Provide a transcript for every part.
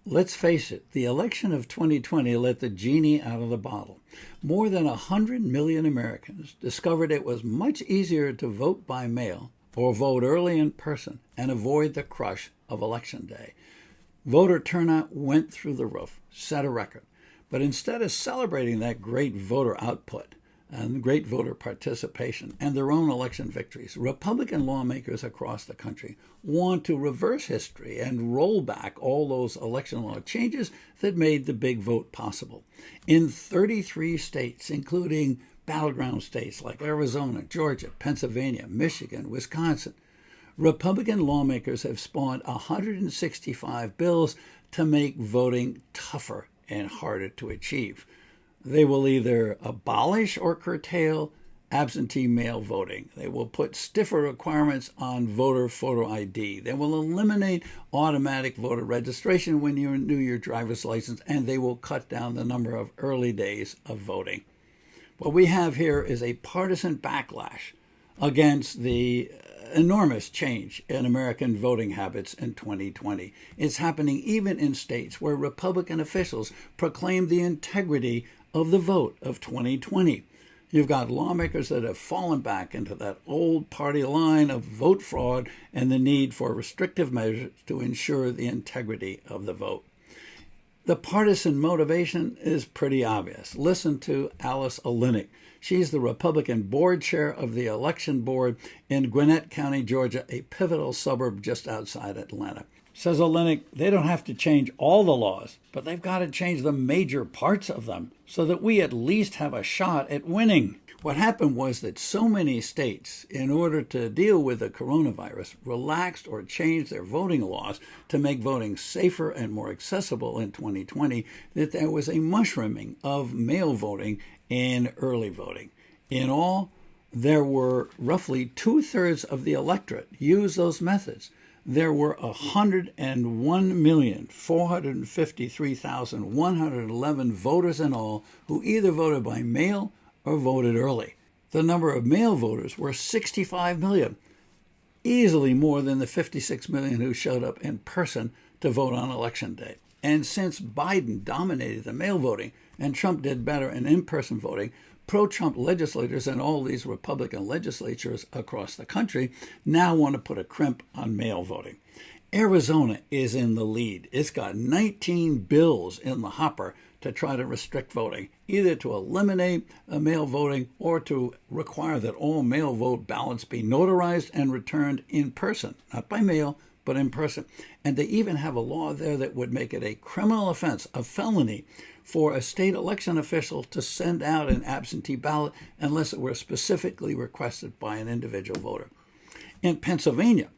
Let's face it, the election of 2020 let the genie out of the bottle. More than 100 million Americans discovered it was much easier to vote by mail or vote early in person and avoid the crush of Election Day. Voter turnout went through the roof, set a record. But instead of celebrating that great voter output and great voter participation and their own election victories, Republican lawmakers across the country want to reverse history and roll back all those election law changes that made the big vote possible. In 33 states, including battleground states like Arizona, Georgia, Pennsylvania, Michigan, Wisconsin, Republican lawmakers have spawned 165 bills to make voting tougher and harder to achieve. They will either abolish or curtail absentee mail voting. They will put stiffer requirements on voter photo ID. They will eliminate automatic voter registration when you renew your driver's license, and they will cut down the number of early days of voting. What we have here is a partisan backlash against the enormous change in American voting habits in 2020. It's happening even in states where Republican officials proclaim the integrity of the vote of 2020. You've got lawmakers that have fallen back into that old party line of vote fraud and the need for restrictive measures to ensure the integrity of the vote. The partisan motivation is pretty obvious. Listen to Alice Olenek. She's the Republican board chair of the election board in Gwinnett County, Georgia, a pivotal suburb just outside Atlanta. Says Olenek, they don't have to change all the laws, but they've got to change the major parts of them so that we at least have a shot at winning. What happened was that so many states, in order to deal with the coronavirus, relaxed or changed their voting laws to make voting safer and more accessible in 2020, that there was a mushrooming of mail voting and early voting. In all, there were roughly 2/3 of the electorate use those methods. There were 101,453,111 voters in all who either voted by mail or voted early. The number of mail voters were 65 million, easily more than the 56 million who showed up in person to vote on Election Day. And since Biden dominated the mail voting and Trump did better in in-person voting, pro-Trump legislators in all these Republican legislatures across the country now want to put a crimp on mail voting. Arizona is in the lead. It's got 19 bills in the hopper to try to restrict voting, either to eliminate mail voting or to require that all mail vote ballots be notarized and returned in person, not by mail, but in person. And they even have a law there that would make it a criminal offense, a felony, for a state election official to send out an absentee ballot unless it were specifically requested by an individual voter. In Pennsylvania,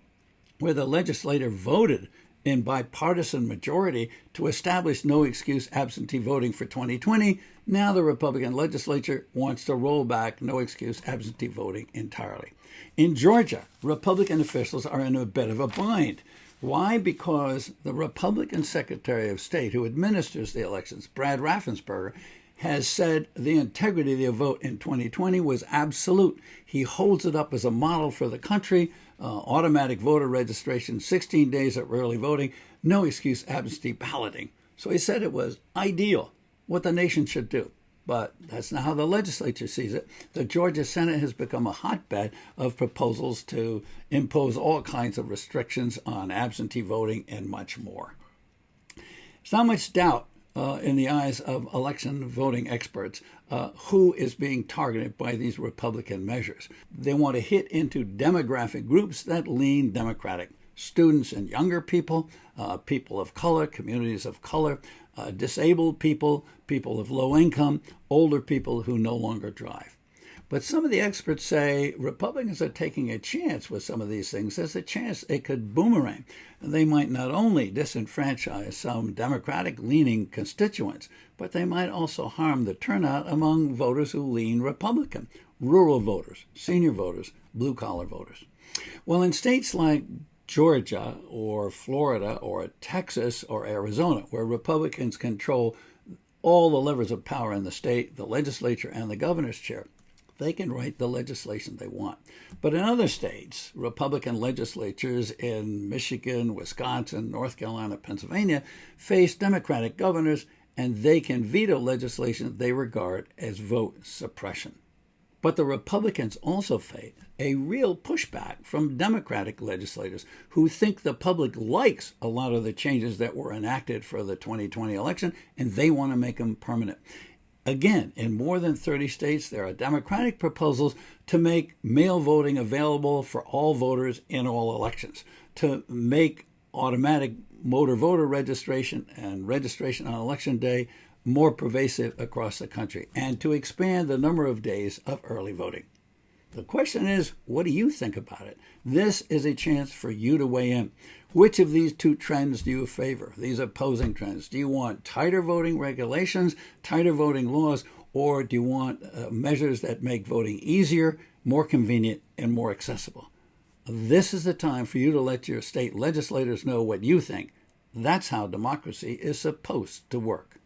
where the legislature voted in bipartisan majority to establish no excuse absentee voting for 2020, now the Republican legislature wants to roll back no excuse absentee voting entirely. In Georgia, Republican officials are in a bit of a bind. Why? Because the Republican Secretary of State who administers the elections, Brad Raffensperger, has said the integrity of the vote in 2020 was absolute. He holds it up as a model for the country. Automatic voter registration, 16 days of early voting, no excuse absentee balloting. So he said it was ideal, what the nation should do. But that's not how the legislature sees it. The Georgia Senate has become a hotbed of proposals to impose all kinds of restrictions on absentee voting and much more. There's not much doubt in the eyes of election voting experts who is being targeted by these Republican measures. They want to hit into demographic groups that lean Democratic. Students and younger people, people of color, communities of color, disabled people, people of low income, older people who no longer drive. But some of the experts say Republicans are taking a chance with some of these things. There's a chance it could boomerang. They might not only disenfranchise some Democratic-leaning constituents, but they might also harm the turnout among voters who lean Republican, rural voters, senior voters, blue-collar voters. Well, in states like Georgia or Florida or Texas or Arizona, where Republicans control all the levers of power in the state, the legislature and the governor's chair, they can write the legislation they want. But in other states, Republican legislatures in Michigan, Wisconsin, North Carolina, Pennsylvania face Democratic governors, and they can veto legislation they regard as vote suppression. But the Republicans also face a real pushback from Democratic legislators who think the public likes a lot of the changes that were enacted for the 2020 election, and they want to make them permanent. Again, in more than 30 states, there are Democratic proposals to make mail voting available for all voters in all elections, to make automatic motor voter registration and registration on Election Day more pervasive across the country, and to expand the number of days of early voting. The question is, what do you think about it? This is a chance for you to weigh in. Which of these two trends do you favor, these opposing trends? Do you want tighter voting regulations, tighter voting laws, or do you want measures that make voting easier, more convenient, and more accessible? This is the time for you to let your state legislators know what you think. That's how democracy is supposed to work.